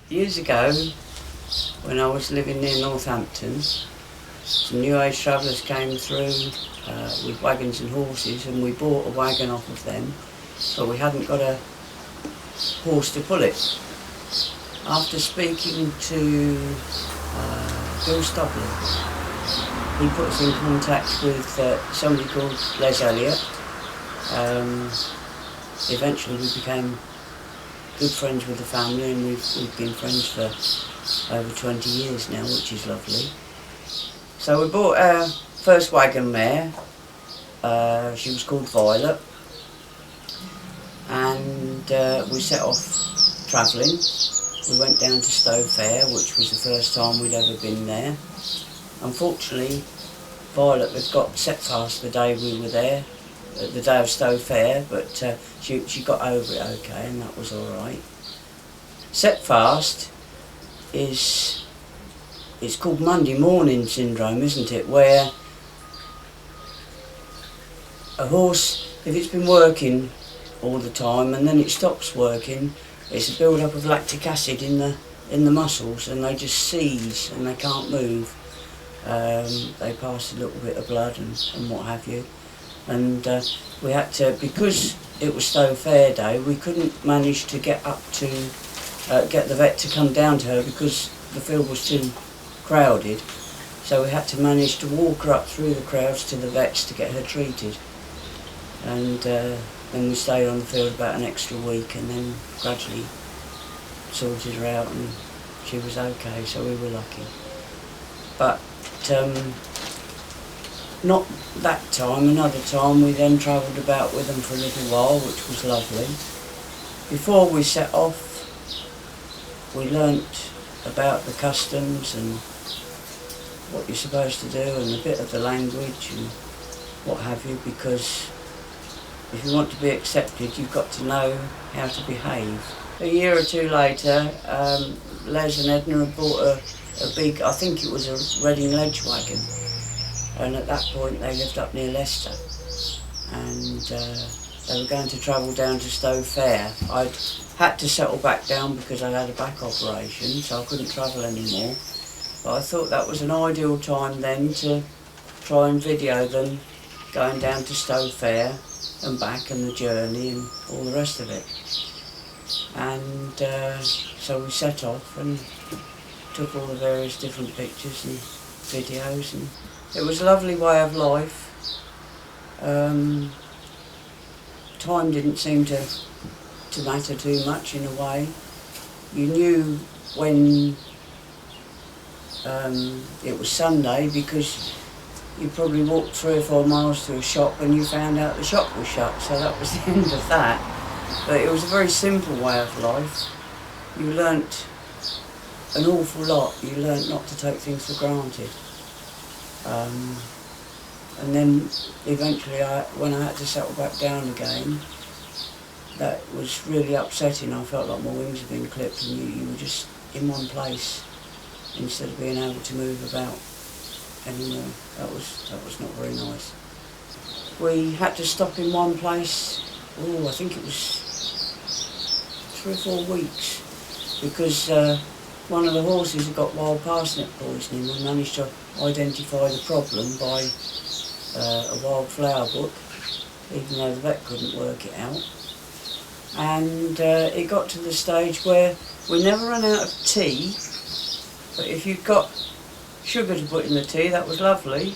Years ago, when I was living near Northampton, some New Age travellers came through with wagons and horses, and we bought a wagon off of them, but we hadn't got a horse to pull it. After speaking to Bill Stubbley, he put us in contact with somebody called Elliot. Eventually we became good friends with the family, and we've been friends for over 20 years now, which is lovely. So we bought our first wagon mare. She was called Violet, and we set off travelling. We went down to Stow Fair, which was the first time we'd ever been there. Unfortunately, Violet had got set fast the day we were there, the day of Stow Fair, but she got over it okay, and that was alright. Set fast it's called Monday morning syndrome, isn't it? Where a horse, if it's been working all the time and then it stops working, it's a build-up of lactic acid in the muscles, and they just seize and they can't move. They pass a little bit of blood and what have you. And we had to, because it was Stow Fair Day, we couldn't manage to get up to, get the vet to come down to her because the field was too crowded. So we had to manage to walk her up through the crowds to the vets to get her treated. And then we stayed on the field about an extra week, and then gradually sorted her out and she was okay, so we were lucky. But not that time, another time we then travelled about with them for a little while, which was lovely. Before we set off, we learnt about the customs and what you're supposed to do and a bit of the language and what have you, because if you want to be accepted, you've got to know how to behave. A year or two later, Les and Edna had bought a big, I think it was a Reading ledge wagon. And at that point they lived up near Leicester, and they were going to travel down to Stow Fair. I'd had to settle back down because I had a back operation, so I couldn't travel anymore. But I thought that was an ideal time then to try and video them going down to Stow Fair and back, and the journey and all the rest of it. And so we set off and took all the various different pictures and videos, and it was a lovely way of life. Time didn't seem to matter too much in a way. You knew when it was Sunday because you probably walked 3 or 4 miles to a shop and you found out the shop was shut, so that was the end of that. But it was a very simple way of life. You learnt an awful lot. You learnt not to take things for granted. And then eventually when I had to settle back down again, that was really upsetting. I felt like my wings had been clipped and you were just in one place instead of being able to move about anymore. That was not very nice. We had to stop in one place, I think it was 3 or 4 weeks, because one of the horses had got wild parsnip poisoning. We managed to identify the problem by a wildflower book, even though the vet couldn't work it out. And it got to the stage where we never ran out of tea, but if you'd got sugar to put in the tea, that was lovely.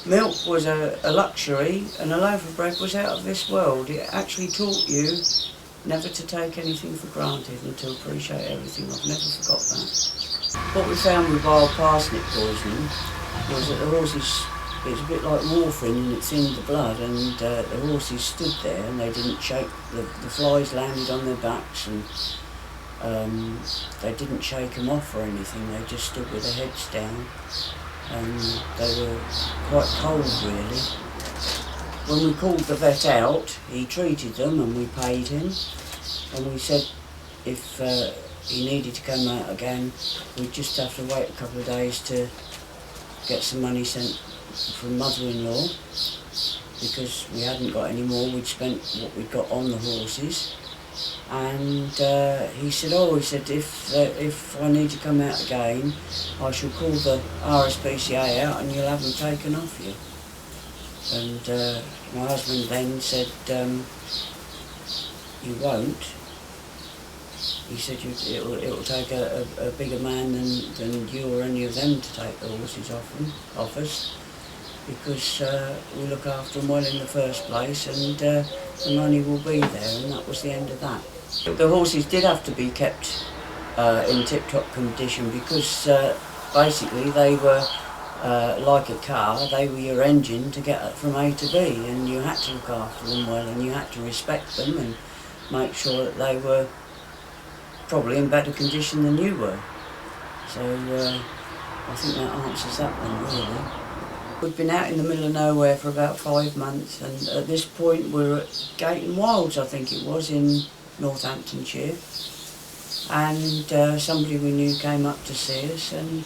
Milk was a luxury, and a loaf of bread was out of this world. It actually taught you never to take anything for granted and to appreciate everything. I've never forgot that. What we found with wild parsnip poisoning was that the horses, it's a bit like warfarin and it thinned the blood, and the horses stood there and they didn't shake, the flies landed on their backs, and they didn't shake them off or anything, they just stood with their heads down, and they were quite cold really. When we called the vet out, he treated them and we paid him, and we said if he needed to come out again, we'd just have to wait a couple of days to get some money sent from mother-in-law, because we hadn't got any more. We'd spent what we'd got on the horses, and he said, if I need to come out again, I shall call the RSPCA out and you'll have them taken off you. And my husband then said, you won't. He said it'll take a bigger man than you or any of them to take the horses off us, because we look after them well in the first place, and the money will be there, and that was the end of that. The horses did have to be kept in tip-top condition, because basically they were like a car, they were your engine to get from A to B, and you had to look after them well, and you had to respect them and make sure that they were probably in better condition than you were. So I think that answers that one really. We've been out in the middle of nowhere for about 5 months, and at this point we're at Gayton Wilds, I think it was, in Northamptonshire, and somebody we knew came up to see us, and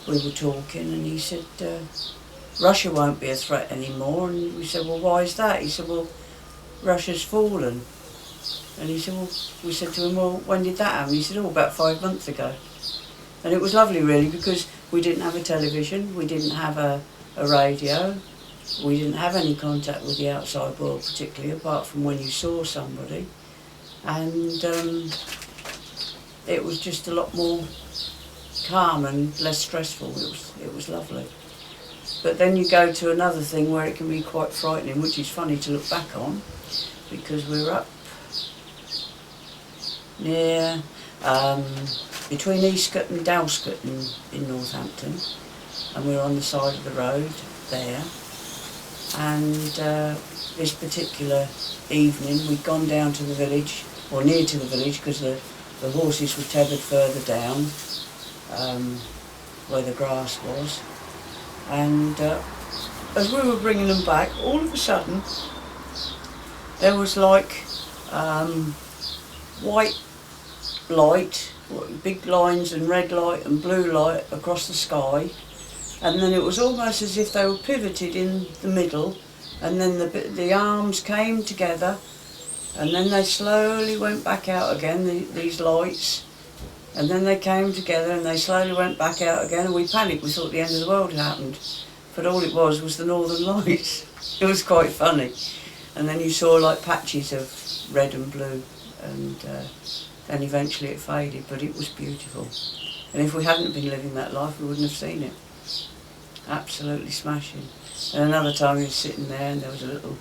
we were talking, and he said, Russia won't be a threat anymore, and we said, well, why is that? He said, well, Russia's fallen. And he said, well, we said to him, well, when did that happen? He said, oh, about 5 months ago. And it was lovely really, because we didn't have a television, we didn't have a radio, we didn't have any contact with the outside world particularly, apart from when you saw somebody. And it was just a lot more calm and less stressful. It was lovely. But then you go to another thing where it can be quite frightening, which is funny to look back on, because we were up near between Eastcote and Dowscote in Northampton, and we were on the side of the road there, and this particular evening we'd gone down to the village, or near to the village, because the horses were tethered further down where the grass was, and as we were bringing them back, all of a sudden there was like white light, big lines and red light and blue light across the sky, and then it was almost as if they were pivoted in the middle, and then the arms came together, and then they slowly went back out again, these lights, and then they came together and they slowly went back out again, and we panicked. We thought the end of the world had happened, but all it was the northern lights. It was quite funny. And then you saw like patches of red and blue, and then eventually it faded, but it was beautiful. And if we hadn't been living that life, we wouldn't have seen it. Absolutely smashing. And another time we were sitting there and there was a little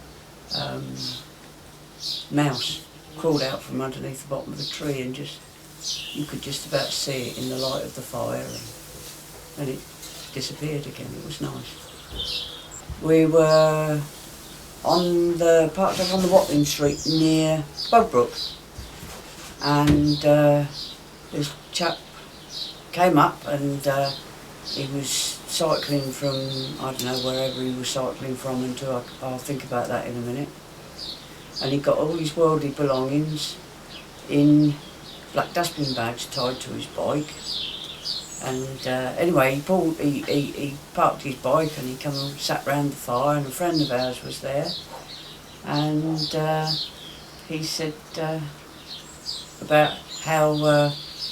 mouse crawled out from underneath the bottom of the tree, and you could just about see it in the light of the fire, and it disappeared again. It was nice. We were parked up on the Watling Street near Bogbrook, and this chap came up, and he was cycling from, I don't know, wherever he was cycling from until, I'll think about that in a minute, and he got all his worldly belongings in black dustbin bags tied to his bike. And anyway, he parked his bike and he come and sat round the fire, and a friend of ours was there, and he said about how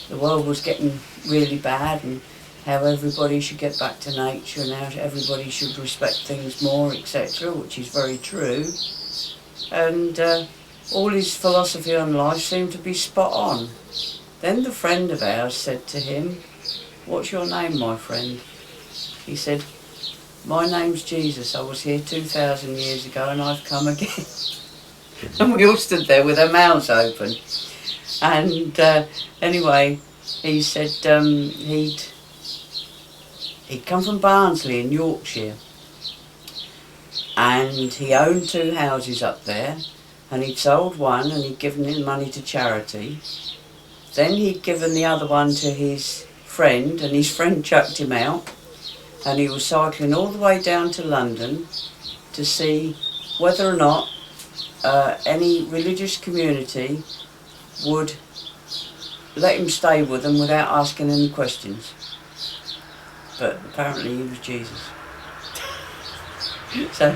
the world was getting really bad, and how everybody should get back to nature, and how everybody should respect things more, etc., which is very true. And all his philosophy on life seemed to be spot on. Then the friend of ours said to him, "What's your name, my friend?" He said, "My name's Jesus. I was here 2,000 years ago and I've come again." And we all stood there with our mouths open. And anyway, he said he'd come from Barnsley in Yorkshire, and he owned 2 houses up there, and he'd sold one and he'd given his money to charity. Then he'd given the other one to his friend, and his friend chucked him out, and he was cycling all the way down to London to see whether or not any religious community would let him stay with them without asking any questions. But apparently he was Jesus. So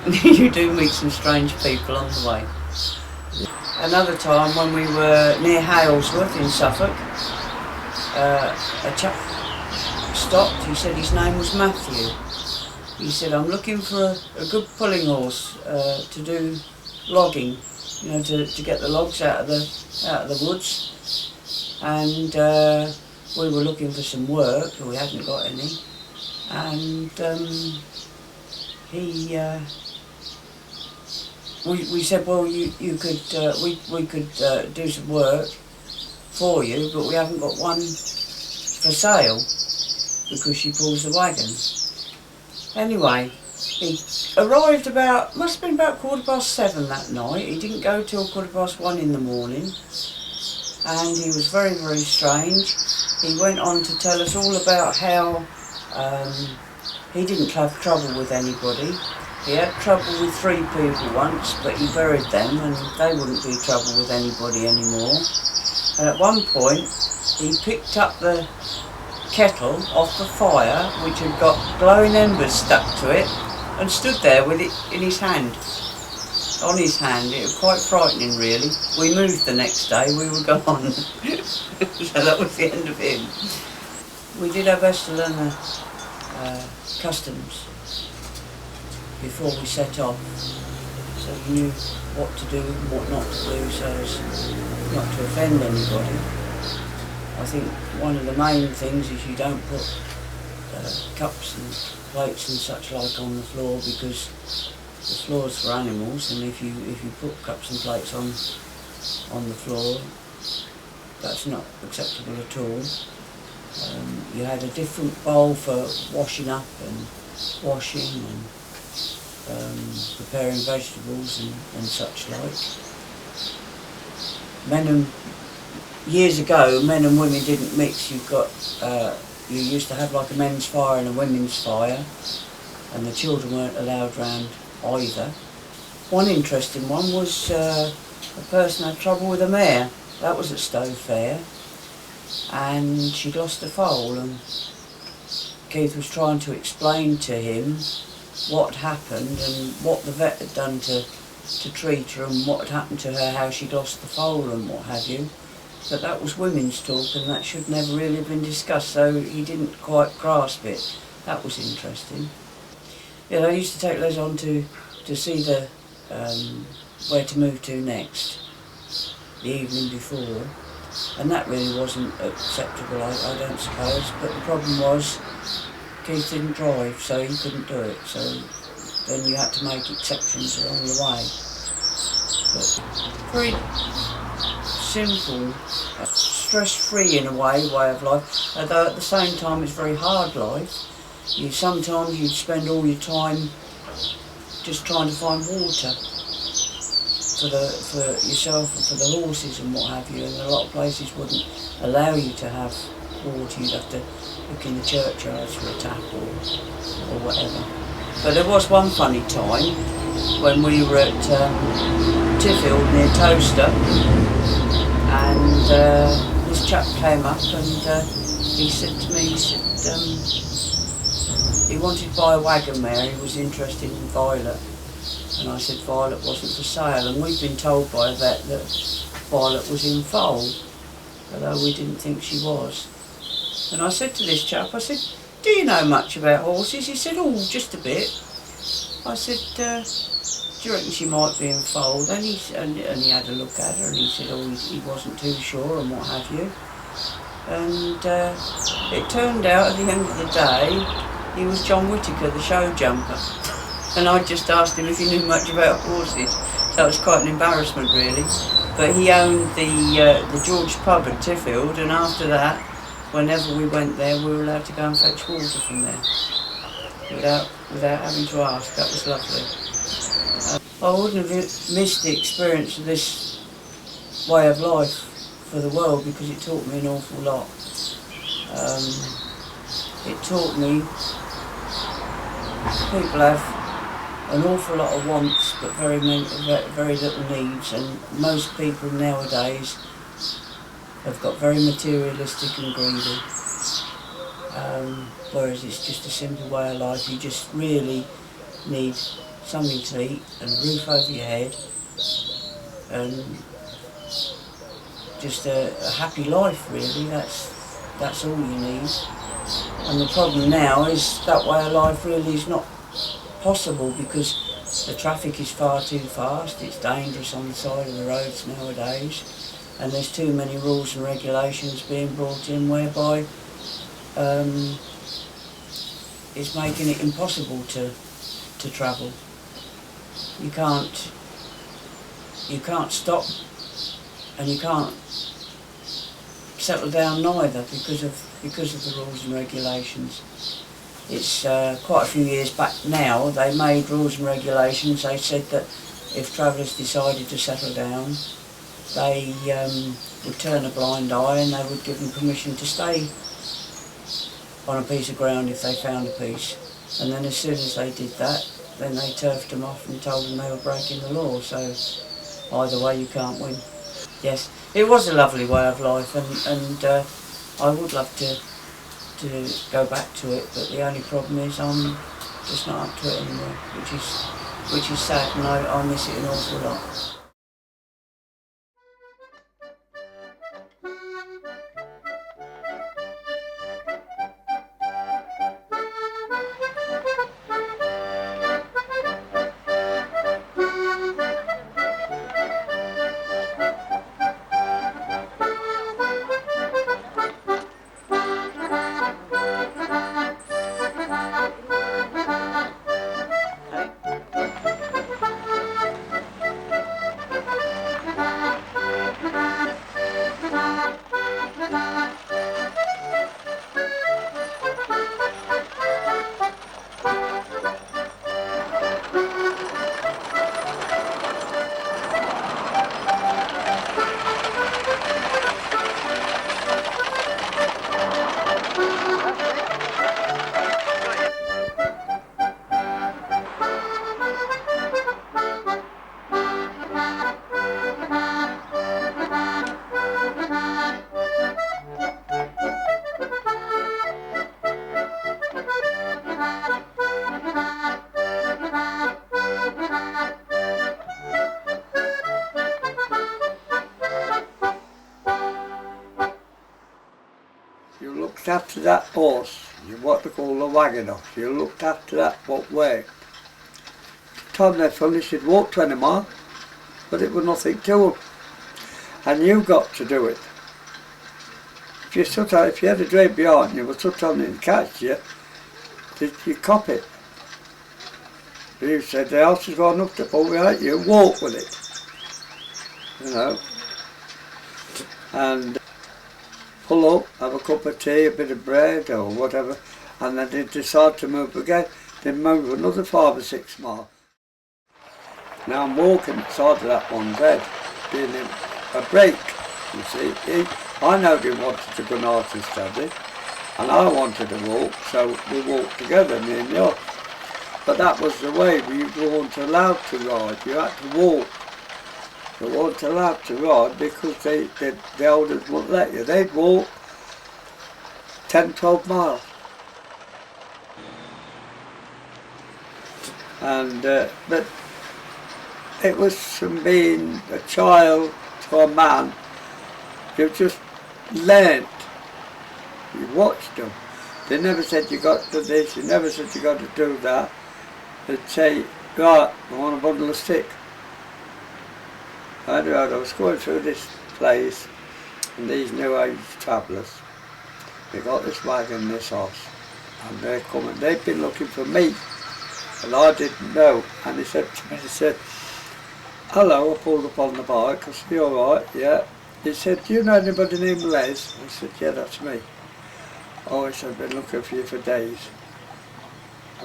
you do meet some strange people on the way. Another time when we were near Halesworth in Suffolk, a chap stopped. He said his name was Matthew. He said, I'm looking for a good pulling horse to do logging, you know, to get the logs out of the woods. And we were looking for some work, we hadn't got any. And we said, well, you could we could do some work for you, but we haven't got one for sale because she pulls the wagon. Anyway, he arrived must have been about 7:15 that night. He didn't go till 1:15 in the morning, and he was very, very strange. He went on to tell us all about how he didn't have trouble with anybody. He had trouble with 3 people once, but he buried them and they wouldn't be trouble with anybody anymore. And at one point, he picked up the kettle off the fire, which had got glowing embers stuck to it, and stood there with it in his hand. On his hand. It was quite frightening, really. We moved the next day, we were gone. So that was the end of him. We did our best to learn the customs before we set off, so we knew what to do and what not to do so as not to offend anybody. I think one of the main things is you don't put cups and plates and such like on the floor, because the floor's for animals, and if you put cups and plates on the floor, that's not acceptable at all. You had a different bowl for washing up and washing and preparing vegetables and such like. Years ago, men and women didn't mix. You used to have like a men's fire and a women's fire, and the children weren't allowed round either. One interesting one was a person had trouble with a mare. That was at Stow Fair, and she'd lost a foal, and Keith was trying to explain to him what happened and what the vet had done to treat her and what had happened to her, how she'd lost the foal and what have you. But that was women's talk, and that should never really have been discussed, so he didn't quite grasp it. That was interesting. Yeah, I used to take Les on to see the where to move to next, the evening before, and that really wasn't acceptable, I don't suppose. But the problem was Keith didn't drive, so he couldn't do it, so then you had to make exceptions along the way. But very simple, stress-free in a way of life, although at the same time it's very hard life. Sometimes you'd spend all your time just trying to find water for yourself and for the horses and what have you, and a lot of places wouldn't allow you to have water. You'd have to look in the churchyards for a tap or whatever. But there was one funny time when we were at Tiffield near Toaster, and this chap came up and he said to me, he wanted to buy a wagon mare. He was interested in Violet, and I said Violet wasn't for sale, and we'd been told by a vet that Violet was in foal, although we didn't think she was. And I said to this chap, I said, do you know much about horses? He said, oh, just a bit. I said, do you reckon she might be in foal? Then he had a look at her, and he said, oh, he wasn't too sure and what have you. And it turned out at the end of the day, he was John Whittaker, the show jumper. and I just asked him if he knew much about horses. So it was quite an embarrassment really. But he owned the George pub at Tiffield, and after that, whenever we went there, we were allowed to go and fetch water from there without having to ask. That was lovely. I wouldn't have missed the experience of this way of life for the world, because it taught me an awful lot. It taught me people have an awful lot of wants but very little needs, and most people nowadays have got very materialistic and greedy, whereas it's just a simple way of life. You just really need something to eat and a roof over your head and just a happy life really. That's all you need. And the problem now is that way of life really is not possible, because the traffic is far too fast, it's dangerous on the side of the roads nowadays, and there's too many rules and regulations being brought in whereby it's making it impossible to travel. You can't stop, and you can't settle down neither because of the rules and regulations. It's quite a few years back now, they made rules and regulations. They said that if travellers decided to settle down, they would turn a blind eye and they would give them permission to stay on a piece of ground if they found a piece. And then as soon as they did that, then they turfed them off and told them they were breaking the law. So either way you can't win. Yes, it was a lovely way of life, and I would love to go back to it, but the only problem is I'm just not up to it anymore, which is sad, and I miss it an awful lot. You looked after that horse, what they call the wagon horse. You looked after that what worked. Time they finished, he'd walk 20 miles, but it was nothing to him. And you got to do it. If you had a drape behind you, was sat on it and catch you cop it. You said the horse has got enough to pull behind you, walk with it. You know. And pull up, have a cup of tea, a bit of bread or whatever, and then they'd decide to move again. They'd move another 5 or 6 miles. Now I'm walking at the side of that one's head, doing a break, you see. I know he wanted to go north to study, and I wanted to walk, so we walked together, me and you. But that was the way, we weren't allowed to ride, you had to walk. You weren't allowed to ride because the elders wouldn't let you. They'd walk 10, 12 miles. And but it was from being a child to a man, you just learnt. You watched them. They never said you got to do this, they never said you got to do that. They'd say, right, I want a bundle of stick. I was going through this place, and these new age travellers, they got this wagon, this horse, and they're coming. They've been looking for me and I didn't know. And he said to me, he said, hello, I pulled up on the bike. I said, you alright? Yeah. He said, do you know anybody named Les? I said, yeah, that's me. Oh, he said, I've been looking for you for days.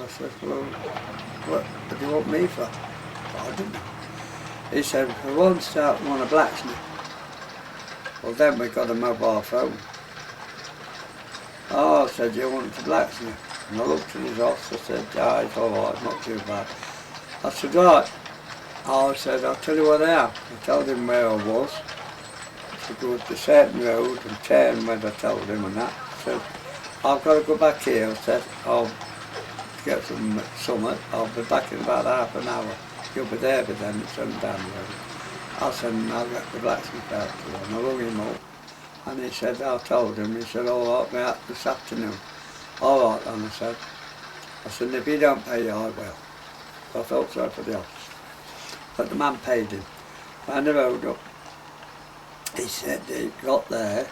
I said, well, what do you want me for? I didn't know. He said, we want to start on a blacksmith. Well, then we got a mobile phone. Oh, I said, you want to blacksmith? And I looked at his office, I said, yeah, it's alright, not too bad. I said, right. Oh, I said, I'll tell you what I am. I told him where I was. To go to certain road and turn when I told him and that. I said, I've got to go back here. I said, I'll get some summit. I'll be back in about half an hour. You'll be there by then, it's on down the road. I said, I'll get the blacksmith out to him. I rung him up. And he said, I told him, he said, all right, be out this afternoon. All right, then, I said, if he don't pay you, I will. I felt sorry for the office. But the man paid him. Ran the road up. He said he got there,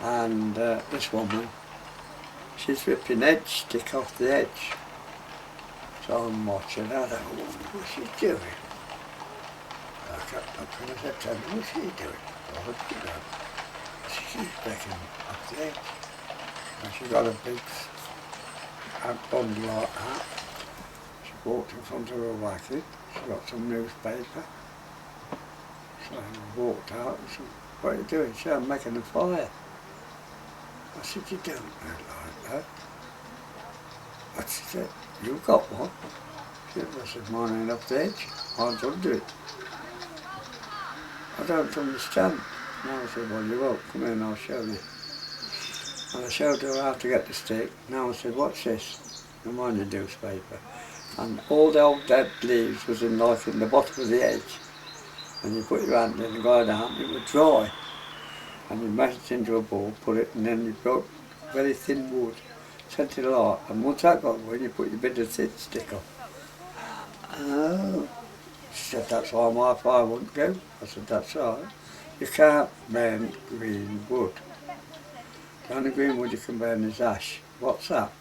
and this woman, she's ripping edge stick off the edge. So I'm watching her, I don't know what she's doing. I kept looking, I said to her, what's she doing? I said, you know, she's breaking off the edge. And she got a big bundle like that. She walked in front of her wagon, she got some newspaper. So I walked out and said, what are you doing? She said, I'm making a fire. I said, you don't look like that. But she said, you've got one. I said, mine ain't off the edge. Mine's under it. I don't understand. And I said, well, you won't. Come in, I'll show you. And I showed her how to get the stick. Now I said, what's this? And mine a newspaper. And all the old dead leaves was in the bottom of the edge. And you put your hand in and go down, it would dry. And you mash it into a bowl, put it, and then you got very thin wood, set it alight. And once that got wood, you put your bit of thin stick on. Oh. She said, that's why my fire wouldn't go. I said, that's right. You can't burn green wood. The only green wood you can burn is ash. What's that?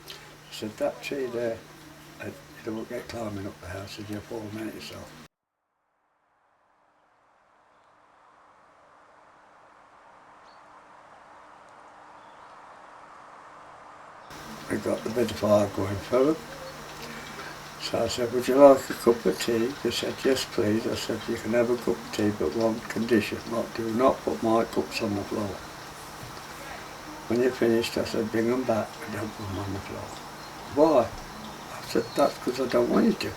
I said, that tree there, you don't get climbing up the house if you fall and hurt yourself. We got the bit of fire going for them. So I said, would you like a cup of tea? They said, yes please. I said, you can have a cup of tea, but one condition, do not put my cups on the floor. When you're finished, I said, bring them back and don't put them on the floor. Why? I said, that's because I don't want you to.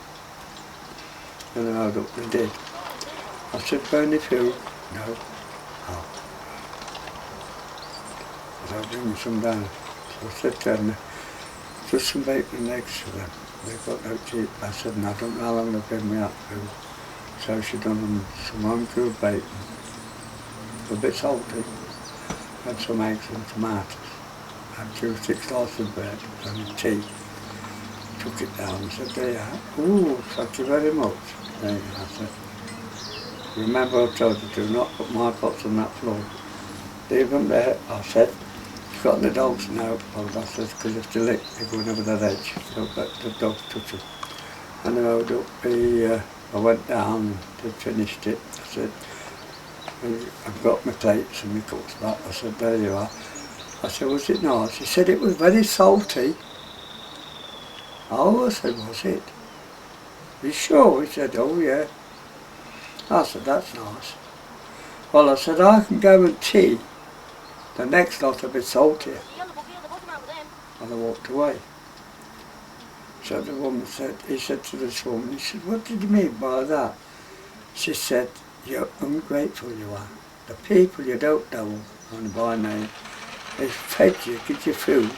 And then I looked and did. I said, burn your food? No. Oh. I said, I'll bring you some down. So I said to Edna, just some bacon and eggs for them. They've got no cheap. I said, no, I don't know how long they've been without food. So she done them some uncooked bacon, a bit salty, had some eggs and tomatoes, had 2 thick slices of bread and tea. Took it down and said, there you are. Ooh, thank you very much. There you are. I said, remember I told you to not put my pots on that floor. Leave them there, I said. Got the dogs now, well I said, because if they lick, they're going over that edge. Don't let the dogs touch them. And I rode up, I went down and they'd finished it. I said, I've got my plates and my cups back. I said, there you are. I said, was it nice? He said, it was very salty. Oh, I said, was it? Are you sure? He said, oh yeah. I said, that's nice. Well, I said, I can guarantee the next lot will be saltier. And I walked away. So the woman said, he said to this woman, he said, what did you mean by that? She said, you're ungrateful you are. The people you don't know and by name, they fed you, give you food.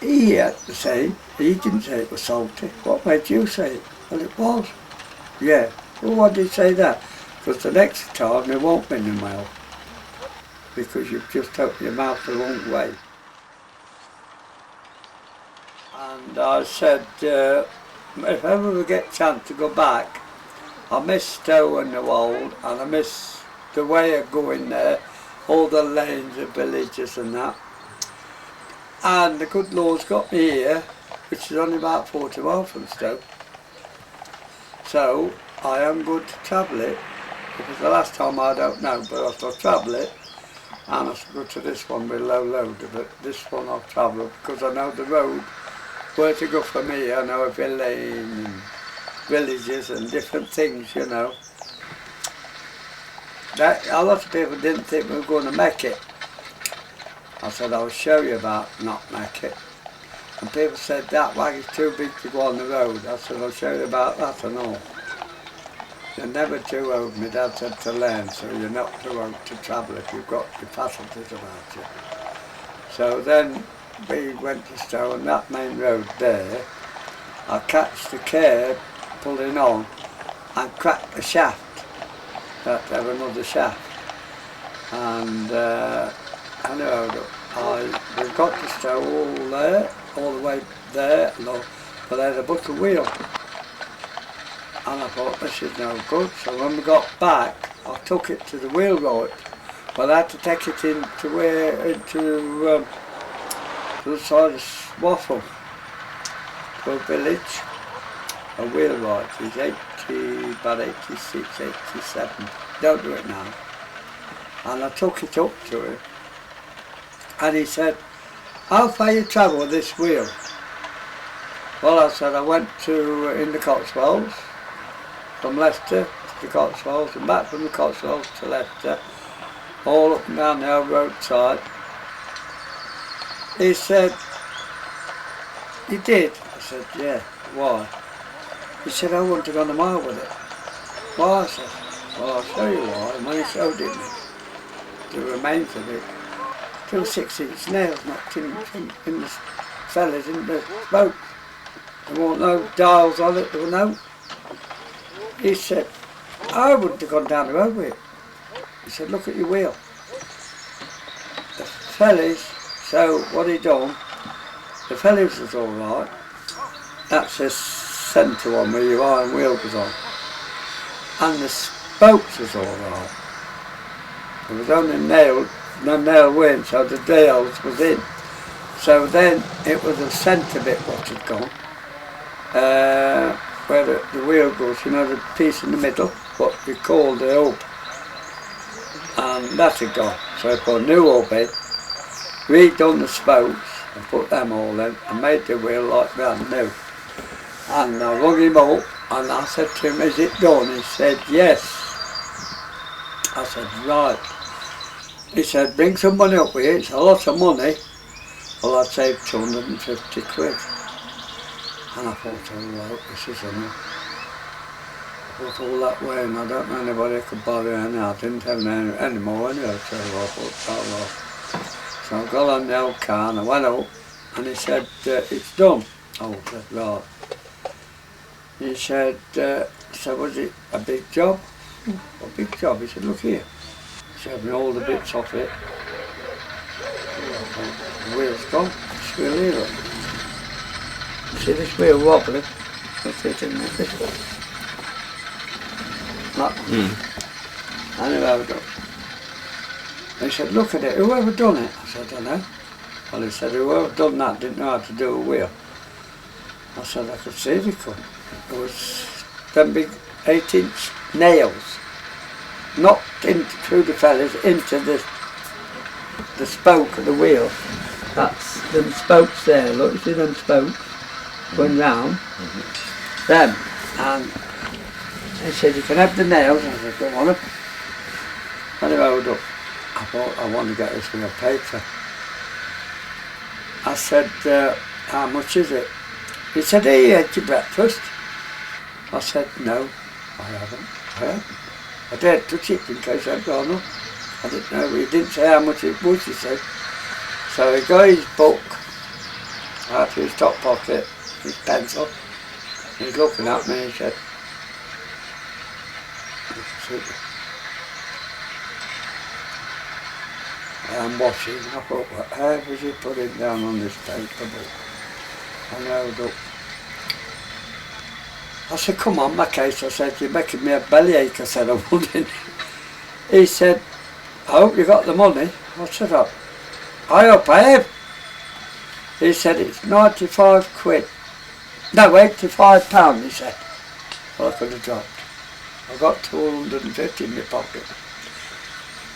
He had to say, he didn't say it was salty. What made you say it? Well, it was. Yeah. Well, why did he say that? Because the next time there won't be no milk. Because you've just opened your mouth the wrong way. And I said, if ever we get a chance to go back, I miss Stow and the Wold, and I miss the way of going there, all the lanes of villages and that. And the good Lord's got me here which is only about 40 miles from Stow. So I am good to travel it. If it's the last time, I don't know, but I shall travel it. And I shall go to this one with low load, but this one I'll travel because I know the road, where to go from here. I know a village and villages and different things, you know. A lot of people didn't think we were going to make it. I said, I'll show you about not make it. And people said, that wagon's too big to go on the road. I said, I'll show you about that and all. You're never too old, my dad said, to learn, so you're not too old to travel if you've got your faculties about you. So then we went to Stow, on that main road there, I catched the curb pulling on and cracked the shaft. Had to have another shaft. And anyway, we got to Stow all there, all the way there, but there's a buckle wheel. And I thought, this is no good. So when we got back, I took it to the wheelwright, but I had to take it into to the side of Swaffle, to a village. A wheelwright, he's about 86, 87. Don't do it now. And I took it up to him, and he said, how far you travel with this wheel? Well, I said, I went in the Cotswolds, from Leicester to the Cotswolds, and back from the Cotswolds to Leicester, all up and down the old roadside. He said, you did? I said, yeah. Why? He said, I want to go on a mile with it. Why? I said, well, I'll show you why. And when he showed it me, the remains of it, 2 6-inch nails knocked in the cellars, in the boat. There weren't no dials on it, there were no. He said, I wouldn't have gone down the road with it. He said, look at your wheel. The fellies, so what he done, the fellies was all right. That's this centre one where your iron wheel was on. And the spokes was all right. There was only no nail went, so the nails was in. So then it was the centre bit what had gone. Where the wheel goes, you know, the piece in the middle, what we call the hub. And that had gone. So I put a new hub in, redone the spokes and put them all in and made the wheel like brand new. And I rung him up and I said to him, is it done? He said, yes. I said, right. He said, bring some money up with you, it's a lot of money. Well, I'd saved 250 quid. And I thought, oh well, this is enough. I thought all that way, and I don't know anybody could buy me any. I didn't have any more anyway, so I thought, oh well. So I got on the old car and I went up and he said, it's done. Oh, I said, right. He said, so was it a big job? A big job? He said, look here. He showed me all the bits off it. The wheel's gone. This wheel here, look. See this wheel wobbling? What's it in there? This one. That one. Anyway, I done. He said, look at it, whoever done it? I said, I don't know. Well, he said, whoever done that didn't know how to do a wheel. I said, I could see they could. It was them big 8-inch nails knocked through the fellas into the spoke of the wheel. That's them spokes there, look, you see them spokes going round? Them. And he said, you can have the nails. I said, don't want them. Anyway, I hold up. I thought, I want to get this wheel paid for. I said, how much is it? He said, hey, you had your breakfast? I said, no, I haven't. I dared touch it in case I'd gone up. I didn't know, he didn't say how much it was, he said. So he got his book out of his top pocket, his pencil. He's looking at me and he said, I'm watching. I thought, how was he putting down on this paper book? And I held up. I said, come on, my case. I said, you're making me a bellyache. I said, I wouldn't. He said, I hope you got the money. I said, I hope I have. He said, it's 95 quid. No, £85, he said. Well, I could have dropped. I got 250 in my pocket.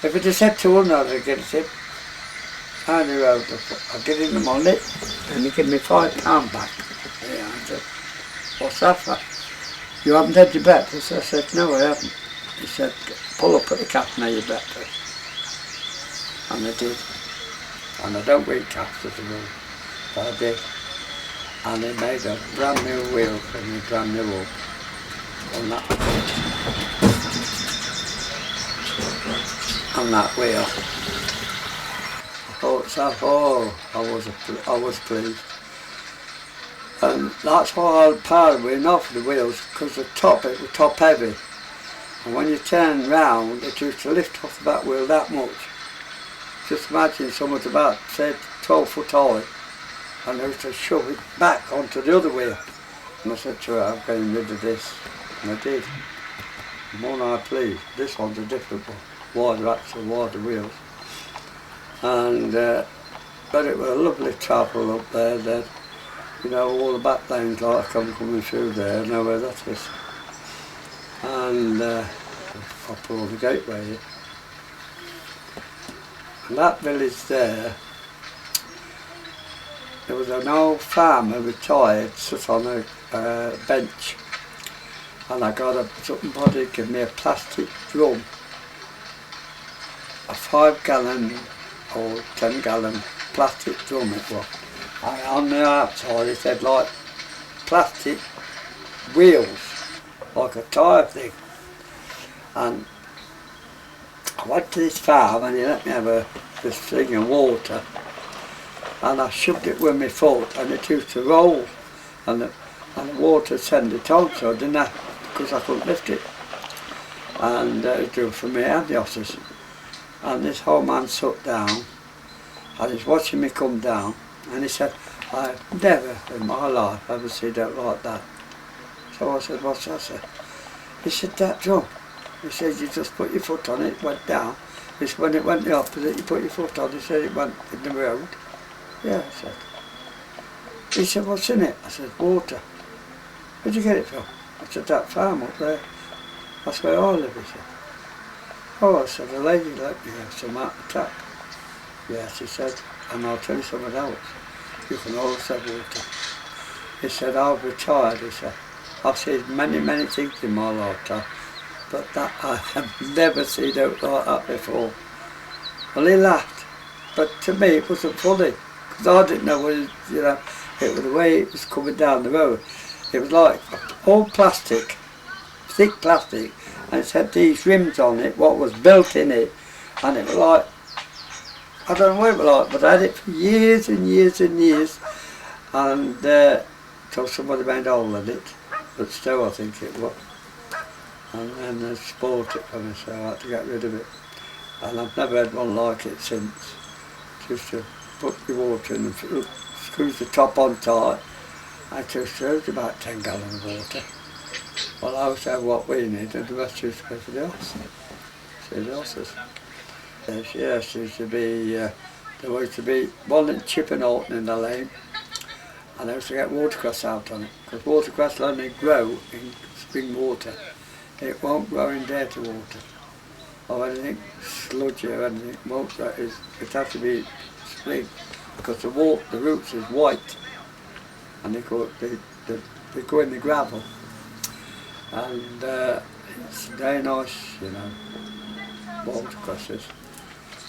If it had said 200, I'd have given it. I knew I give him the money, and he gave me £5 back. Yeah, I said, what's that for? You haven't had your breakfast? I said, no, I haven't. He said, pull up at the cafe and have your breakfast. And I did. And I don't eat cats at the moment, but I did. And he made a brand new wheel for me, brand new up on that wheel. I was pleased. And that's why I had power wheel, not for the wheels, because it was top heavy. And when you turn round, it used to lift off the back wheel that much. Just imagine someone's about, say, 12 foot high, and they used to shove it back onto the other wheel. And I said to her, I'm getting rid of this. And I did. And one I pleased. This one's a different one. Wider axle, wider wheels. And but it was a lovely travel up there. That, you know, all the back lanes like coming through there. I know where that is. And I pulled the gateway here. And that village there was an old farmer retired, sat on a bench, and I got somebody give me a plastic drum, a 5-gallon or 10-gallon plastic drum it was. And on the outside it had like plastic wheels, like a tyre thing. And I went to this farm and he let me have this thing of water, and I shoved it with my foot and it used to roll, and the water sent it on, so I didn't have, because I couldn't lift it. And it was doing for me and the horses. And this old man sat down and he's watching me come down, and he said, I've never in my life ever seen it like that. So I said, what's that, sir? He said, that drum. He said, you just put your foot on it, it went down. He said, when it went the opposite, you put your foot on, he said, it went in the road. Yeah, I said. He said, what's in it? I said, water. Where'd you get it from? I said, that farm up there. That's where I live, he said. Oh, I said, a lady let me have some out the tap. Yes, he said, and I'll tell you something else. You can always have water. He said, I've retired, he said. I've seen many, many things in my lifetime, but that I have never seen out like that before. Well, he laughed, but to me it wasn't funny, because I didn't know what it, you know, it was the way it was coming down the road. It was like all plastic, thick plastic, and it had these rims on it, what was built in it, and it was like, I don't know what it was like, but I had it for years and years and years, and till somebody made a hole in it, but Stow I think it was, and then they spoilt it for me, so I had to get rid of it, and I've never had one like it since. Just to put the water in and screw the top on tight, I just used about 10 gallons of water. Well, I was have what we need, and the rest used to go for the horse. See the horses. Yes, there used to be, there was to be one in Chipping Alton in the lane, and I used to get watercress out on it, because watercress only grow in spring water. It won't grow in dirty water, or anything sludgy or anything. It won't grow. It has to be spring, because the roots is white, and they go in the gravel, and it's very nice, you know, watercresses.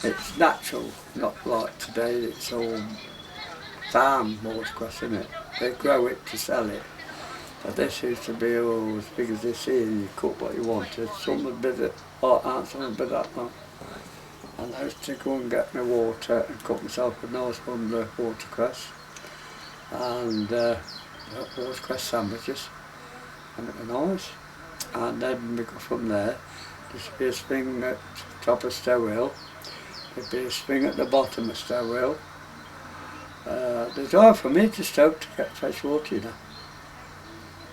It's natural, not like today, it's all farm watercress, isn't it? They grow it to sell it. But this used to be all as big as this here, and you cut what you wanted. Some a bit of like that, some a bit that long. And I used to go and get my water and cut myself a nice bundle of watercress and watercress sandwiches, and it was nice. And then we go from there. There'd be a spring at the top of Stow Hill. There'd be a spring at the bottom of Stow Hill. They drive from here to Stow to get fresh water, you know.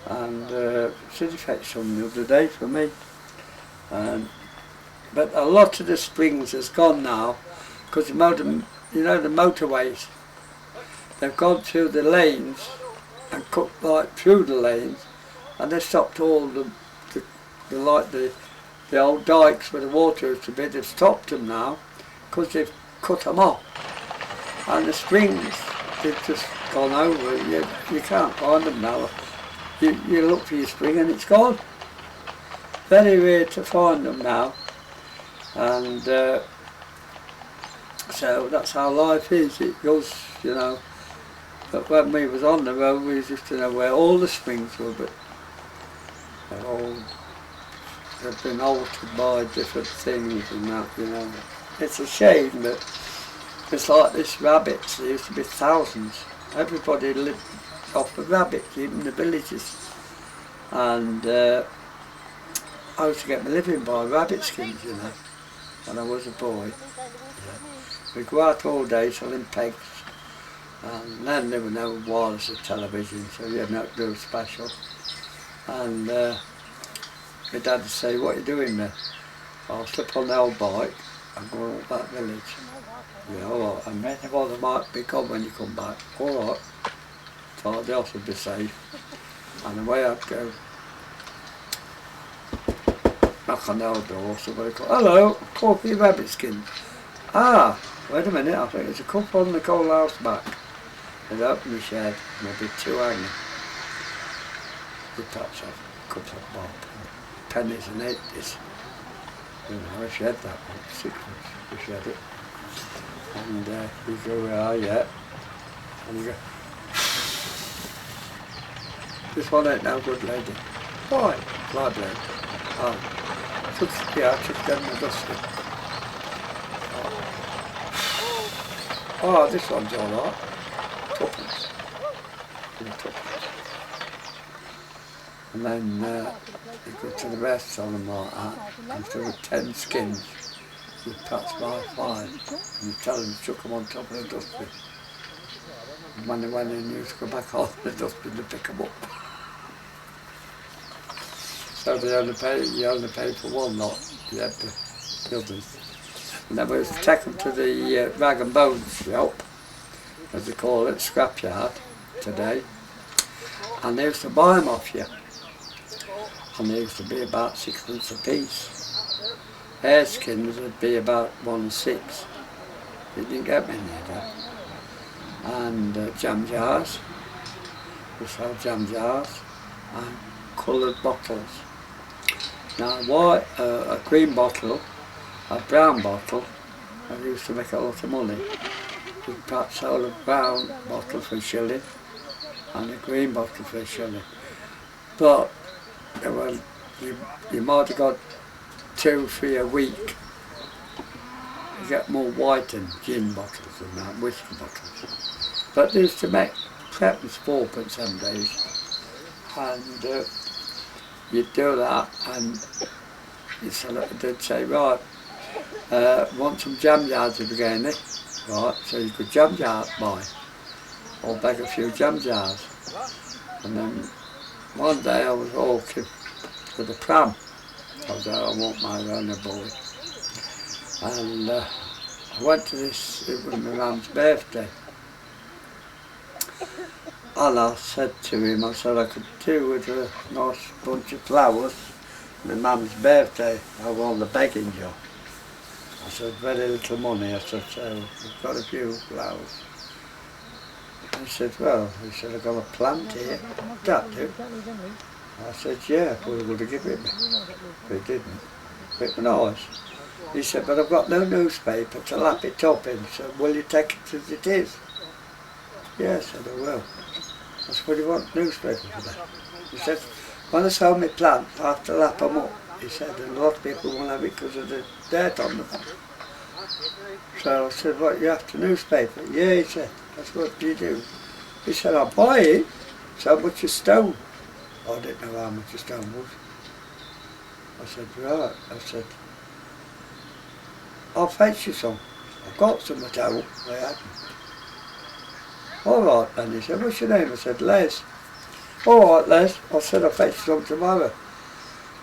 And said he fetched some the other day for me. But a lot of the springs has gone now, because the motorways, they've gone through the lanes and cut like through the lanes, and they stopped all the old dikes where the water used to be. They've stopped them now because they've cut them off, and the springs they've just gone over. You can't find them now. You look for your spring and it's gone. Very rare to find them now, and so that's how life is. It goes, you know. But when we was on the road, we just didn't know where all the springs were, but they've been altered by different things and that, you know. It's a shame that it's like this rabbits. There used to be thousands. Everybody lived off the rabbits, even the villages. And I used to get my living by rabbit skins, you know, when I was a boy. Yeah. We'd go out all day selling pegs, and then there was no wireless television, so you had not to do a special. And my dad would say, "What are you doing there?" I'll slip on the old bike and go up that village. Yeah, all right. And then the might be gone when you come back. All right. So the house would be safe. And away I'd go. Knock on the old door, somebody called, "Hello, coffee rabbit skins." "Ah, wait a minute, I think there's a couple on the coal house back." They'd open the shed, and there'd be two hanging. We'd perhaps have a couple of bob, pennies and eighties. You know, I shed that one, 6 months, we shed it. And you go, "Ah, yeah." And you go, "This one ain't no good, lady." "Why?" "Fly blade." "Oh, yeah, I took them in the dustbin." "Oh, this one's all right. Tuppence." Tuppence. And then you go to the rest of them like that, and there were 10 skins. You pass by 5, and you tell them to chuck them on top of the dustbin. And when they went in, you used to go back on the dustbin to pick them up. So you only pay for one lot, you had the others. And then we used to take them to the rag and bone shop, as they call it, scrapyard today, and they used to buy them off you. And they used to be about 6pence a piece. Hare skins would be about 1.6. You didn't get many of that. And jam jars, we sell jam jars, and coloured bottles. Now a green bottle, a brown bottle, I used to make a lot of money. You'd perhaps sell a brown bottle for £1 and a green bottle for £1. But well, you might have got 2 for a week. You get more white and gin bottles than that, whiskey bottles. But they used to make 4pence some days. And you'd do that, and they'd say, "Right, want some jam jars at the beginning?" Right, so you could jam jar buy, or beg a few jam jars. And then one day I was walking with a pram. I was there, I want my runner boy. And I went to this, it was my mum's birthday. And I said to him, I said I could do with a nice bunch of flowers. My mum's birthday, I won the begging job. I said, very little money. I said, so we've got a few flowers. He said, well, he said, I've got a plant here. That do? I said, yeah, well, he would have given it me. But he didn't. It was nice. He said, but I've got no newspaper to lap it up in, so will you take it as it is? Yeah, I said, I will. I said, what do you want newspaper for that? He said, when I sell my plant, I have to lap them up. He said, and a lot of people won't have it because of the dirt on them. So I said, what, you have to newspaper? Yeah, he said, that's what you do. He said, I'll buy it. So how much a stone? I didn't know how much a stone was. I said, right. I said, I'll fetch you some. I've got some at home. I hadn't. All right then, he said, what's your name? I said, Les. All right, Les. I said, I'll fetch you some tomorrow.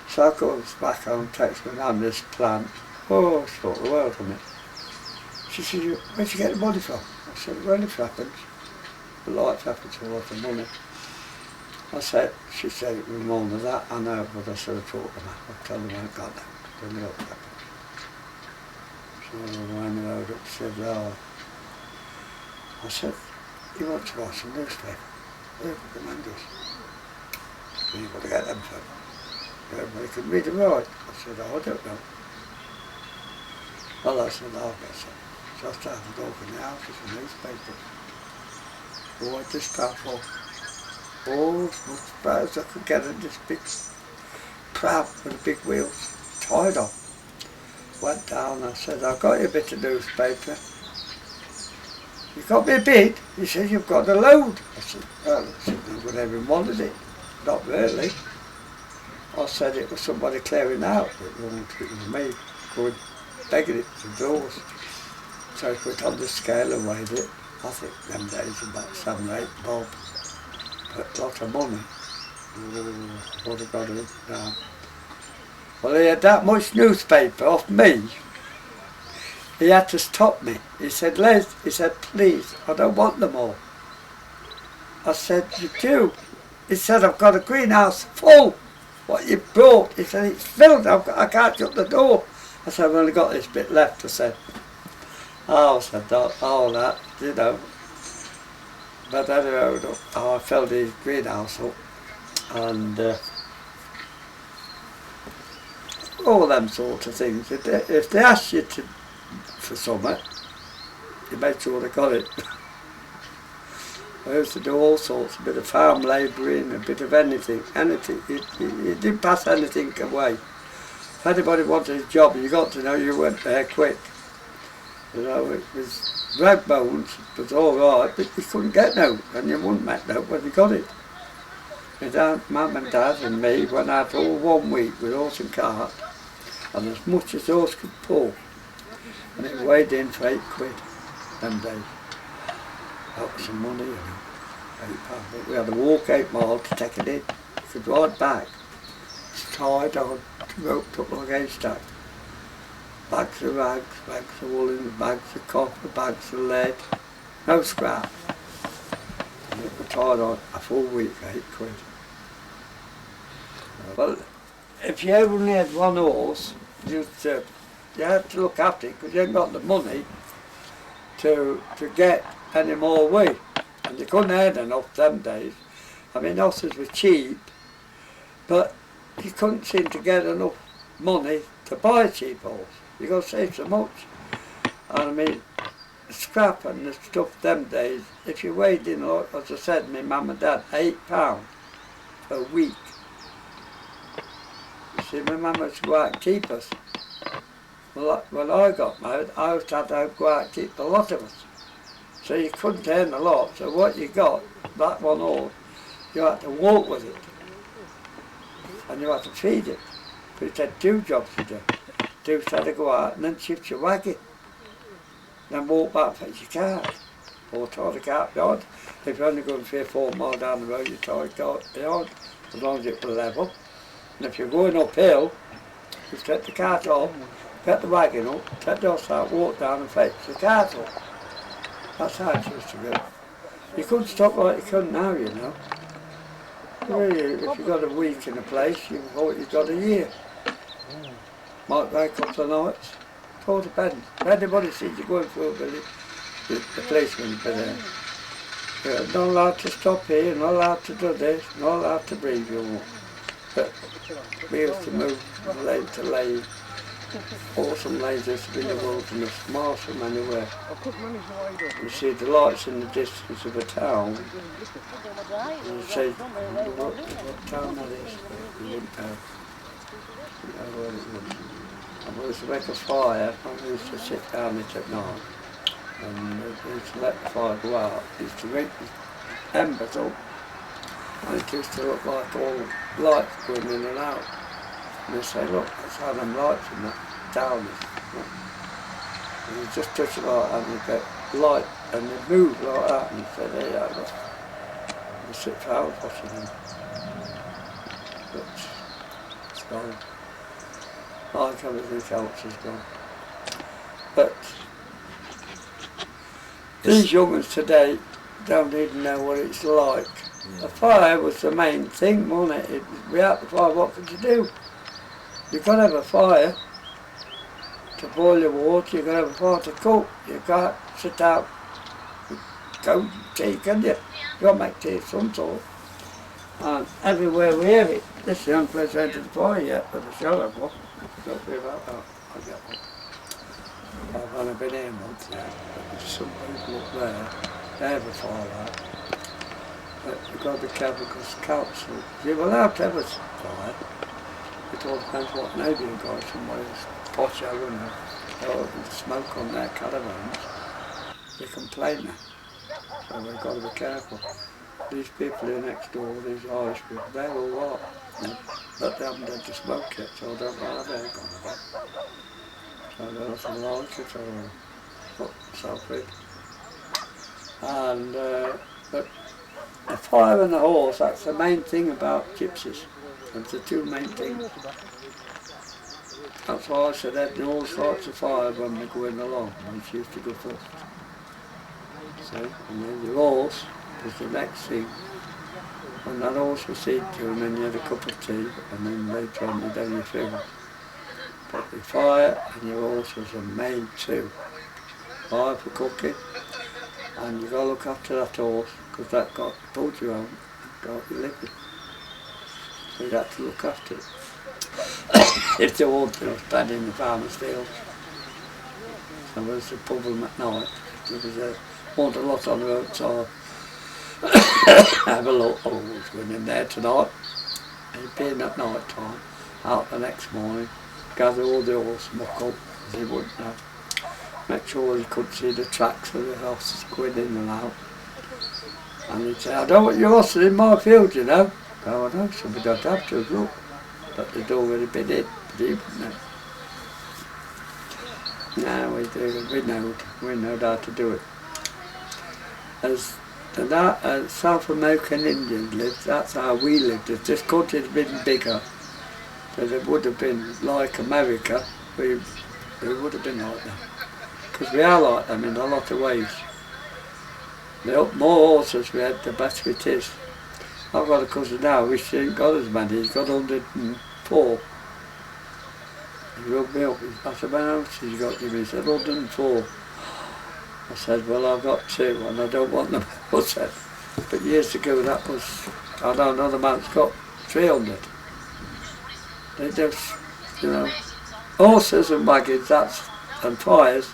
So I goes back home, takes my mum this plant. Oh, it's thought the world of it. She said, where'd you get the money from? I said, well, it happens. The life happens for a lot of money. I said, she said, it was more than that. I know, but I should have taught them. I told them I got them. Bring it up. So when the road up, said, oh. I said, you want to write some newspaper? They're tremendous. So you've got to get them from. Everybody can read and write. I said, oh, I don't know. Well, I said, I'll get some. So I started opening the houses for newspapers. Oh, I just got for all as much bread as I could get in this big pram with the big wheels tied on. Went down, I said, I've got you a bit of newspaper. You got me a bit? He said, you've got a load. I said, well, I would even wanted it. Not really. I said it was somebody clearing out. It was me going begging it to doors. So I put on the scale and weighed it. I think them days about 7 or 8 bob. But a lot of money. Oh, would have got it down. Well, he had that much newspaper off me. He had to stop me. He said, Les, he said, please, I don't want them all. I said, you do? He said, I've got a greenhouse full. What you brought? He said, it's filled. I can't shut the door. I said, I've only got this bit left. I said, oh, I said, oh, that, you know. But anyway, I filled his greenhouse up. And all them sort of things. If they ask you for something, you make sure they got it. I used to do all sorts, a bit of farm labouring, a bit of anything. You didn't pass anything away. If anybody wanted a job, you got to know you went there quick. You know, it was red bones, it was all right, but you couldn't get no, and you wouldn't make no when you got it. My dad, Mum and Dad and me went out all 1 week with horse and cart, and as much as horse could pull, and it weighed in for £8 them days. That was some money, you know, £8. But we had to walk 8 miles to take it in. You could ride back. It's tied on, roped up like a haystack. Bags of rags, bags of woolen, bags of copper, bags of lead. No scrap. And it was tied on a full week, £8. Well, if you only had one horse, you had to look after it because you ain't got the money to get any more weight. And you couldn't earn enough them days. I mean, horses were cheap, but you couldn't seem to get enough money to buy a cheap horse. You got to save so much. And I mean, the scrap and the stuff them days, if you weighed in, as I said, my mum and dad, £8 a week. You see, my mum used to go out and keep us. Well, when I got married, I used to have to go out and keep a lot of us. So you couldn't earn a lot, so what you got, that one horse, you had to walk with it. And you had to feed it. But it had 2 jobs to do. You had to go out and then shift your wagon. Then walk back and fetch your cart. Or tie the cart behind. If you're only going 3 or 4 miles down the road, you tie the cart behind, as long as it was level. And if you're going uphill, you take the cart off, get the wagon up, take the horse out, walk down and fetch the cart up. That's how it used to go. You couldn't stop like you can now, you know. Really, if you got a week in a place, you thought you got a year. Might go a couple of nights. It all depends. If anybody sees you going through a village, the policeman will be there. You're not allowed to stop here, not allowed to do this, not allowed to breathe your walk. But we used to move from lane to lane. Awesome lanes used to be in the wilderness, miles from anywhere. You see the lights in the distance of a town. And you say, what town that is? You wouldn't know. You know where it was. And we used to make a fire, and we used to sit down it at night. And we used to let the fire go out. We used to ring the embers up. And it used to look like all lights going in and out. And they say, look, that's how them lights in that town is. And you just touch it like that and you get light and they move like that and you say, there you are. You sit for hours watching them. But it's gone. Like everything else is gone. But these young ones today don't even know what it's like The fire was the main thing, wasn't it? Without the fire, what could you do? You got to have a fire to boil your water, you got to have a fire to cook. You can't sit out with cold tea, can you? You got to make tea of some sort. And everywhere we have it. This is the only place I entered the fire yet, but the shell I've got. Don't worry about that. I'll get one. I've only been here a month now, but there's some people up there, they have a fire out. But you've got to be careful because the council, you're allowed to have a fire. It all depends what neighbour you've got. Somebody's posh over and they're open to smoke on their caravans. They complain now. So we've got to be careful. These people here next door, these Irish people, they're all right. But they haven't had to smoke yet, so I don't know how they're going to go. So I don't know if I like it or put myself in. And, but the fire and the horse, that's the main thing about gypsies. That's the two main things. That's why I said Edna always lights a fire when we're going along, when she used to go first. See? And then your horse was the next thing. When that horse was seen to, and then you had a cup of tea, and then later on you done your food. But the fire and your horse was the main two. Fire for cooking, and you got to look after that horse, because that got pulled you home, got you living. So you had to look after it. If they wanted to stand in the farmer's fields. There was a problem at night. There was wasn't a lot on the road, so have a look. Oh, it's going in there tonight. And he'd be in at night time, out the next morning, gather all the horse muck up, as he wouldn't know. Make sure he could see the tracks of the horses going in and out. And he'd say, I don't want your horses in my field, you know. Oh, I know, so we don't have to, look. But they'd already been in, but he wouldn't know. No, we do, we know how to do it. As South American Indians lived, that's how we lived. If this country had been bigger, then it would have been like America, we would have been like that. Because we are like them in a lot of ways. The more horses we had, the better it is. I've got a cousin now, which ain't got as many, he's got 104. He rubbed me up, I said, how much has he got to me? He said, 104. I said, well, I've got 2 and I don't want them. I said, but years ago that was, I know another man's got 300. They just, you know, horses and wagons, and fires,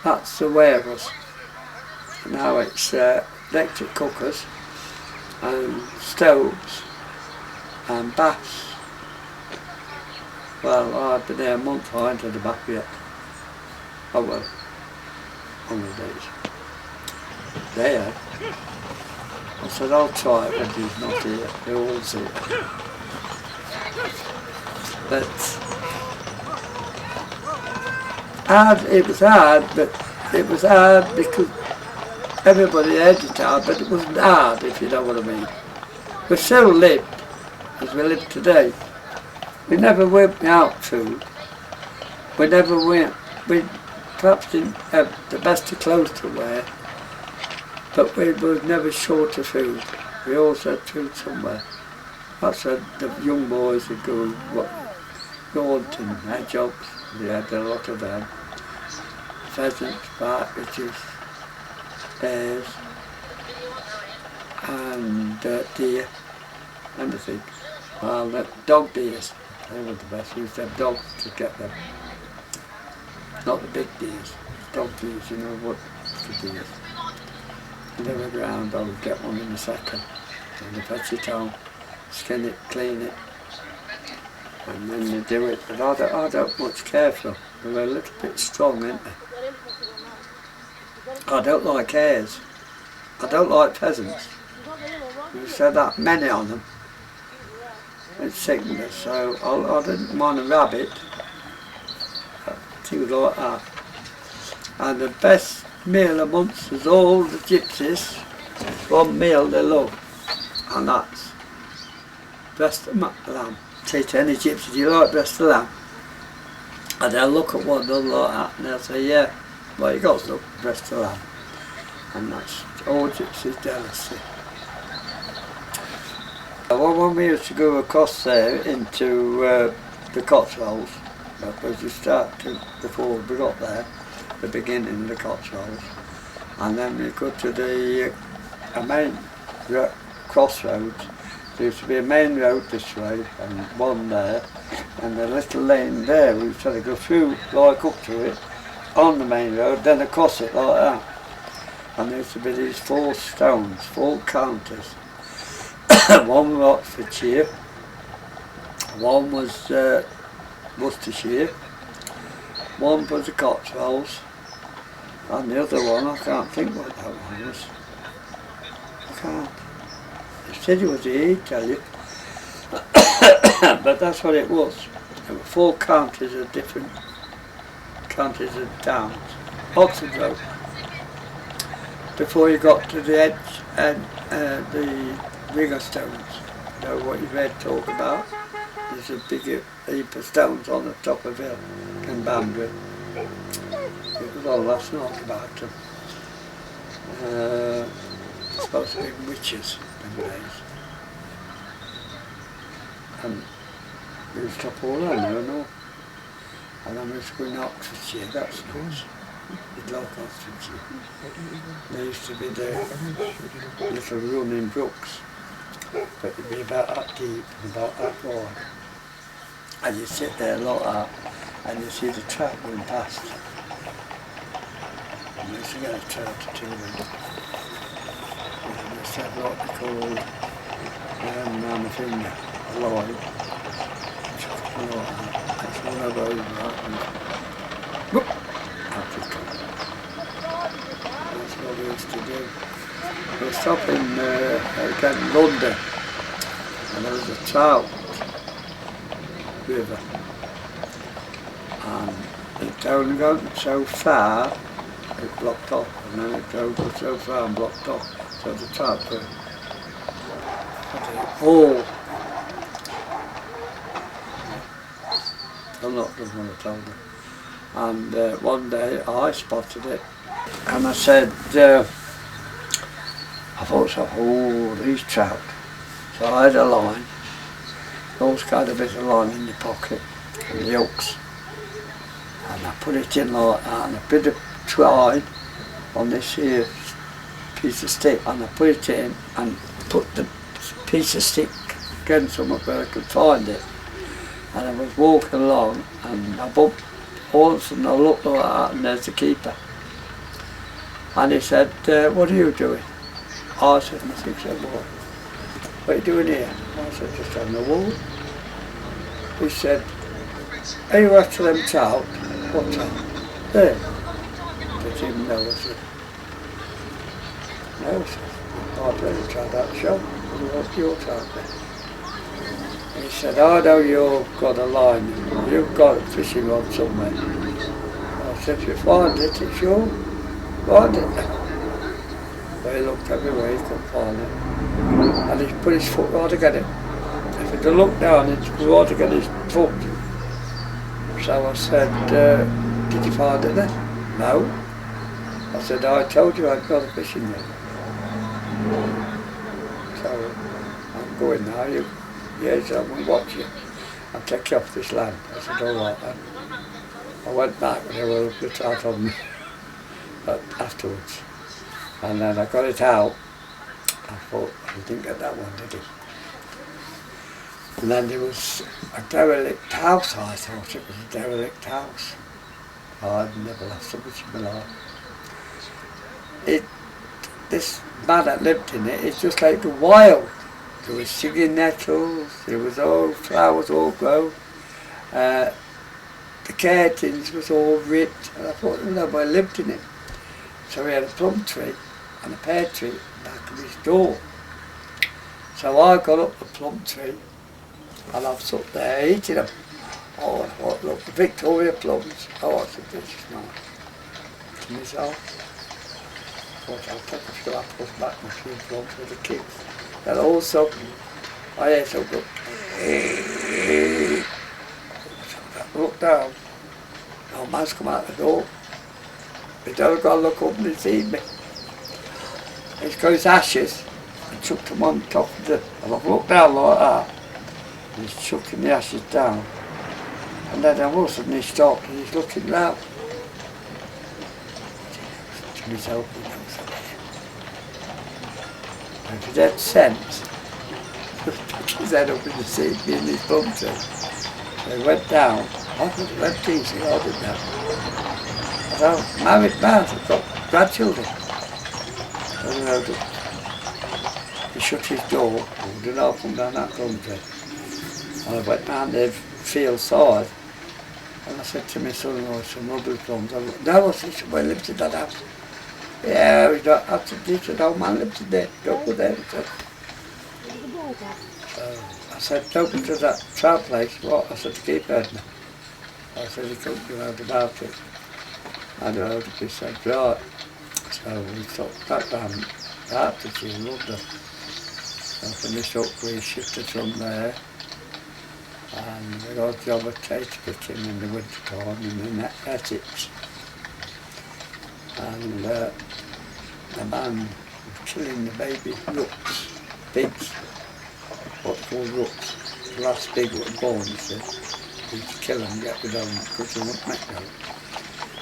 that's the way of us. Now it's electric cookers and stoves and baths. Well, I've been there a month, I ain't had a bath yet. Oh well, one of the days. There. I said, I'll try it when he's not here, they're all here. But it was hard because everybody had it hard, but it wasn't hard, if you know what I mean. We still lived as we live today. We never went without food. We perhaps didn't have the best of clothes to wear, but we were never short of food. We always had food somewhere. That's why the young boys would go hunting, hedgehogs, we had a lot of them. Pheasants, partridges, bears, and deer, and I think, well, the dog deers, they were the best. We used to have dogs to get them. Not the big deers, dog deers, you know what the deers. And they were ground, I would get one in a second. And they fetch it home, skin it, clean it, and then they do it. But I don't much care for them. They're a little bit strong, aren't they? I don't like hares. I don't like pheasants. There's so that many on them. It's sickness, so I didn't mind a rabbit. Things like that. And the best meal amongst us all the gypsies, one meal they love, and that's breast of lamb. Say to any gypsy, do you like breast of lamb? And they'll look at one done like that and they'll say, yeah, well you got some breast of lamb. And that's all gypsies' delicacy. Well, when we used to go across there into the Cotswolds, that was the start before we got there, the beginning of the Cotswolds, and then we go to the main crossroads. There used to be a main road this way and one there, and a little lane there. We used to go through, like up to it, on the main road, then across it like that. And there used to be these 4 stones, 4 counters. One was Oxfordshire, one was Worcestershire, one was the Cotswolds, and the other one, I can't think what that one was. I can't. They said it was here, tell you. But that's what it was. There were 4 counties of different counties of towns. Oxford Road. Before you got to the edge and the ringer stones, you know what you've heard talk about? There's a big heap of stones on the top of the hill in Banbury. It was all last night about them. Supposed to be witches in days. And we used to stop all on there and all. And then we used to go in Oxfordshire, that's nice. You'd like Oxfordshire. There used to be the little running brooks, but it'd be about that deep and about that wide. And you'd sit there like that, and you'd see the trout going past. And we used to get a trout to 2 weeks. And we used to have what they called round the finger, a line. Like that. That's one of those, right? And whoop! Out it comes. That's what we used to do. We were stopping again London, and there was a trout river, and it only gone so far it blocked off, and then it drove so far and blocked off, so the trout were all. I'm not going to tell them. And one day I spotted it, and I said, I thought, so, oh, these trout. So I had a line, always got a bit of line in the pocket, and the hooks. And I put it in like that, and a bit of twine on this here piece of stick, and I put it in, and put the piece of stick against somewhere where I could find it. And I was walking along, and I bumped, all of a sudden I looked like that, and there's the keeper. And he said, what are you doing? I said, nothing. He said, what are you doing here? I said, just having a walk. He said, are you after them trout? What trout? There. Didn't even know, I said. No, I said, I'd really tried that shop. What's your trout then? He said, I know you've got a line, you've got a fishing rod somewhere. I said, if you find it, it's yours. Find it now. But he looked everywhere, he couldn't find it. And he put his foot right against it. If he'd have looked down, he'd go right against his foot. So I said, did you find it then? No. I said, I told you I'd got a fishing rod. So I'm going now, yes, I will watch you. I'll take you off this land. I said, all right then. I went back and they were a bit out on me afterwards. And then I got it out. I thought, I didn't get that one, did he? And then there was a derelict house, I thought it was a derelict house. I'd never left so much in my life. This man that lived in it, it's just like the wild. There was singing nettles, there was all flowers all grown. The curtains was all ripped, and I thought, well, nobody lived in it. So we had a plum tree and a pear tree back of his door. So I got up the plum tree, and I've sat there eating them. Oh, I thought, look, the Victoria plums. Oh, I said, this is nice. To myself. I thought, I'll take a few apples back and a few plums for the kids. And also, I heard something. I looked down. No man's come out the door. He don't got to look up and he's seen me. He's got his ashes, I chucked them on top of the, and I've looked down like that, and he's chucking the ashes down. And then all of a sudden he stopped and he's looking round. To himself, he knows I'm here. And if he had sense, he took his head up in the seat, me and his bum to. So he went down. I could have went easy, I didn't know. But I'm married man, I've got grandchildren. And he shut his door, and did not come down that country. And I went down the field side, and I said to my son-in-law, some rubber comes. I went, no, I said, somebody lives in that house. Yeah, he's not, I said, he said, old man lives in there, don't go there. So I said, don't go to that trout place. What? I said, to keep Edna. I said, he couldn't go out about it. I don't know, he said, right. So we took back down that to see loved her. I finished up, we shifted from there. And we got a job at taste picking in the winter time in the Essex. And the man was killing the baby rooks, pigs, what's called rooks. The last pig that was born, you see. He'd kill them, get rid of them, because they wouldn't make them.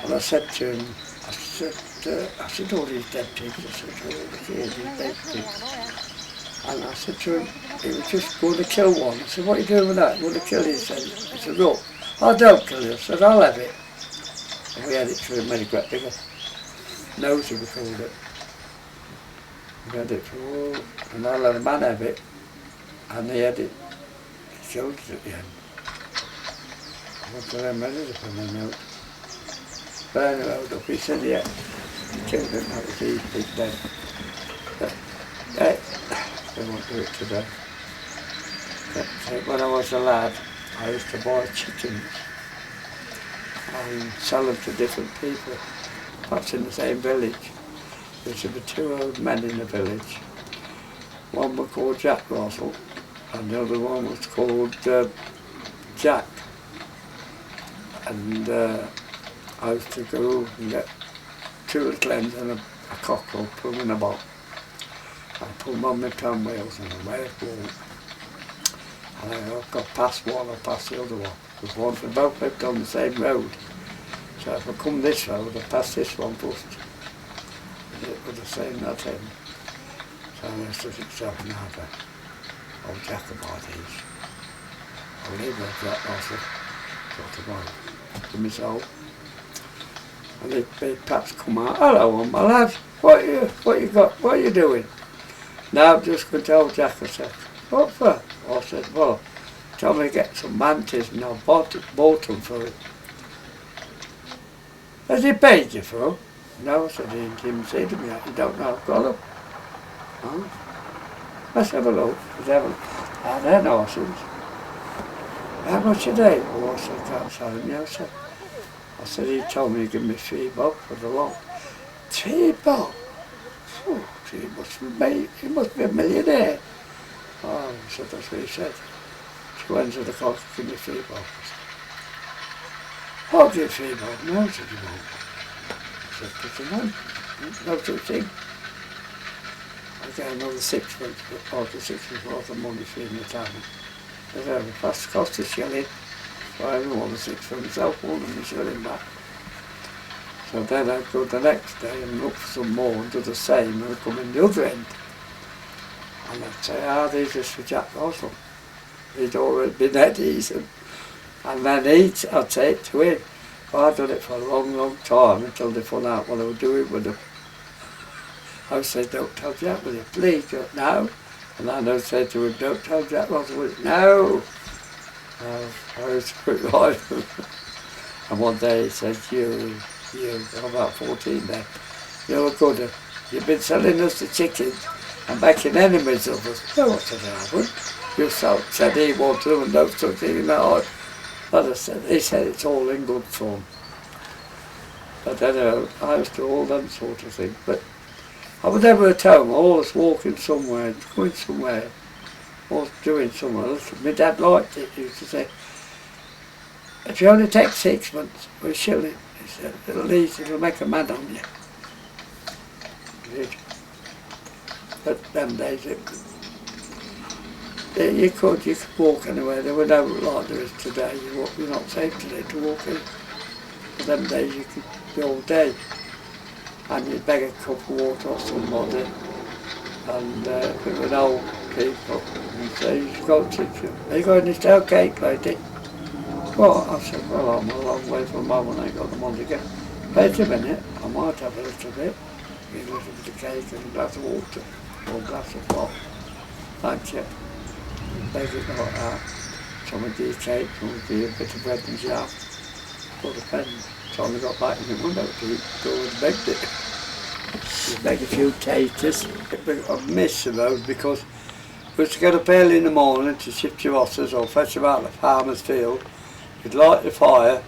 And I said to him, I said, all these dead pigs, I said, all the kids, these dead pigs. And I said to him, he was just going to kill one. I said, what are you doing with that? Going to kill it? He said, it's a rook. Oh, don't kill it. I said, I'll have it. And we had it for a many great bigger. Nosy, we called it. We had it for, and I let a man have it. And he had it, he killed it at the end. I went to them ready to put them out. Burn him out up. He said, yeah, he killed him. That was his big day. They won't do it today. But when I was a lad, I used to buy chickens and sell them to different people, perhaps in the same village. There used to be two old men in the village. One was called Jack Russell, and the other one was called Jack. And I used to go and get 2 little hens and a cockerel, put them in a box. I put them on my tongue wheels and away it went. And I got past one or past the other one. Because one, they both lived on the same road. So if I come this road, I pass this one first. It was the same nothing. So I stood himself and had a old Jack about these. I'll leave that Jack also. Sort of on to myself. And they'd perhaps come out, hello my lad, what you got, what are you doing? Now I'm just going to tell Jack, I said, what for? I said, well, tell me to get some mantis and I bought them for him. Has he paid you for them? No, I said, he didn't even say to me, you don't know I've got them. Huh? Let's have a look. And then horses. How much are they? Oh, I said, I can't sell them yet. I said, he told me to give me $3 for the lot. $3? Oh, he must be a millionaire. Oh, I said, that's what he said. She went to the cock, give me $3. I'll give $3. No, I said, you won't. I said, put them on. No such thing. I get another 6 months, after 6 months worth of money for in the town. I said, it cost a shilling. So I didn't want the 6 for myself, all of them shilling back. So then I'd go the next day and look for some more and do the same, and I'd come in the other end. And I'd say, these are for Jack Russell. He'd already been Eddie's. And then I'd say it to him. Well, I'd done it for a long, long time until they found out what I was doing with them. I would say, don't tell Jack, will you? Please, don't, no. And then I'd say to him, don't tell Jack Russell, will you? No. I was pretty right. And one day he said, you, I'm about 14 then, you're good. You've been selling us the chickens and making enemies of us. No, I said, I haven't. You said he wanted them and no such thing in that heart. But I said, he said it's all in good fun. But then I used to do all them sort of things. But I was never at home, always walking somewhere, going somewhere, always doing somewhere. My dad liked it, he used to say, if you only take 6 months with a shilling, he said, it'll make a man on you. He did. But them days you could walk anywhere. There were no like there is today. You're not safe today to walk in. But them days you could be all day, and you'd beg a cup of water off somebody, and if it were old people, you'd say, "Are you going to Stow cake, lady?" Well, I said, "Well, I'm a long way from home and I ain't got the money to get." "Wait a minute, I might have a little bit. A little bit of cake and a glass of water, or a glass of pop. Thank you." Beg it like that. Some would do cake, some would do a bit of bread and jam. For the pen. So I got back in the window to go and begged it. You beg a few taters. I miss those because we was to get up early in the morning to shift your horses or fetch them out of the farmer's field. You'd light the fire.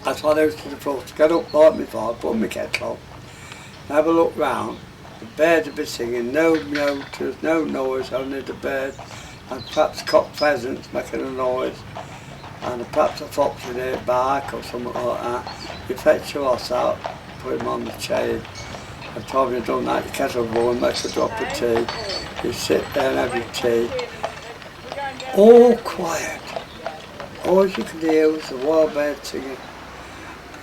That's what I used to do first. To get up, light my fire, put my kettle on, and have a look round. The birds would be singing, no motors, no noise, only the birds, and perhaps cock pheasants making a noise, and perhaps a fox in their bark or something like that. You fetch your horse out, put him on the chain, and time you've done that, your kettle boil, make a drop of tea, you sit there and have your tea. All quiet. All you could hear was the wild birds singing,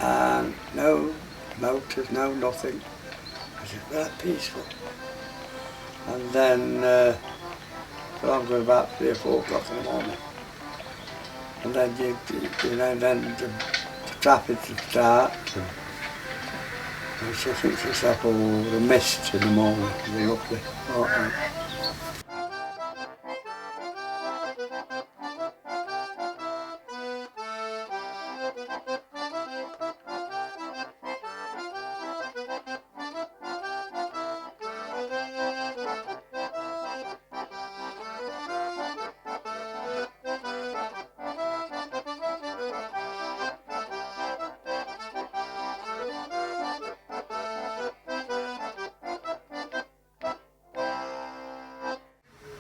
and no motors, no nothing. It was very peaceful. And then, I'm going about 3 or 4 o'clock in the morning. And then then the traffic would start. And she thinks herself, oh, the mist in the morning, it'd be lovely.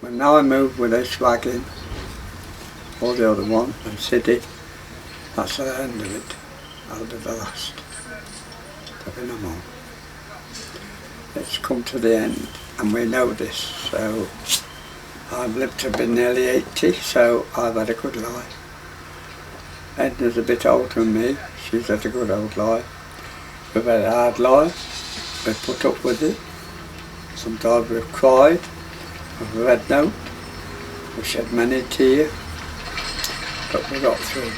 But now I moved with this wagon, or the other one, and city, that's the end of it. That'll be the last. There'll be no more. It's come to the end, and we know this, so I've lived to be nearly 80, so I've had a good life. Edna's a bit older than me, she's had a good old life. We've had a hard life, we've put up with it. Sometimes we've cried, we've had no, we've shed many tears, but we got through.